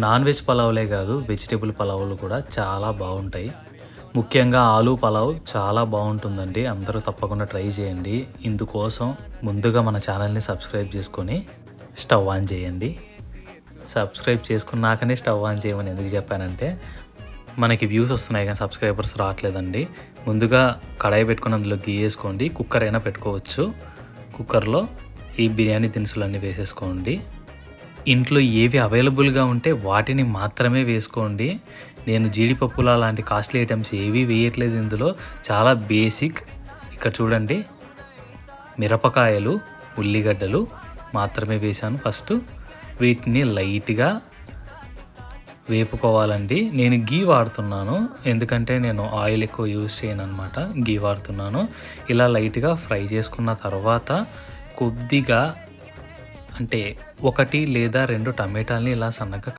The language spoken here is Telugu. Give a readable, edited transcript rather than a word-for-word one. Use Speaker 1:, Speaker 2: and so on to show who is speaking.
Speaker 1: నాన్ వెజ్ పలావులే కాదు, వెజిటేబుల్ పలావులు కూడా చాలా బాగుంటాయి. ముఖ్యంగా ఆలు పలావ్ చాలా బాగుంటుందండి. అందరూ తప్పకుండా ట్రై చేయండి. ఇందుకోసం ముందుగా మన ఛానల్ని సబ్స్క్రైబ్ చేసుకొని స్టవ్ ఆన్ చేయండి. సబ్స్క్రైబ్ చేసుకున్నాకనే స్టవ్ ఆన్ చేయమని ఎందుకు చెప్పానంటే, మనకి వ్యూస్ వస్తున్నాయి కానీ సబ్స్క్రైబర్స్ రావట్లేదండి. ముందుగా కడాయి పెట్టుకుని అందులో గీ వేసుకోండి. కుక్కర్ అయినా పెట్టుకోవచ్చు. కుక్కర్లో ఈ బిర్యానీ దినుసులన్నీ వేసేసుకోండి. ఇంట్లో ఏవి అవైలబుల్గా ఉంటే వాటిని మాత్రమే వేసుకోండి. నేను జీడిపప్పుల లాంటి కాస్ట్లీ ఐటమ్స్ ఏవి వేయట్లేదు ఇందులో. చాలా బేసిక్. ఇక్కడ చూడండి, మిరపకాయలు, ఉల్లిగడ్డలు మాత్రమే వేశాను. ఫస్ట్ వీటిని లైట్గా వేపుకోవాలండి. నేను గీ వాడుతున్నాను, ఎందుకంటే నేను ఆయిల్ ఎక్కువ యూజ్ చేయను అనమాట. గీ వాడుతున్నాను. ఇలా లైట్గా ఫ్రై చేసుకున్న తర్వాత కొద్దిగా, అంటే 1 లేదా 2 టమాటాలని ఇలా సన్నగా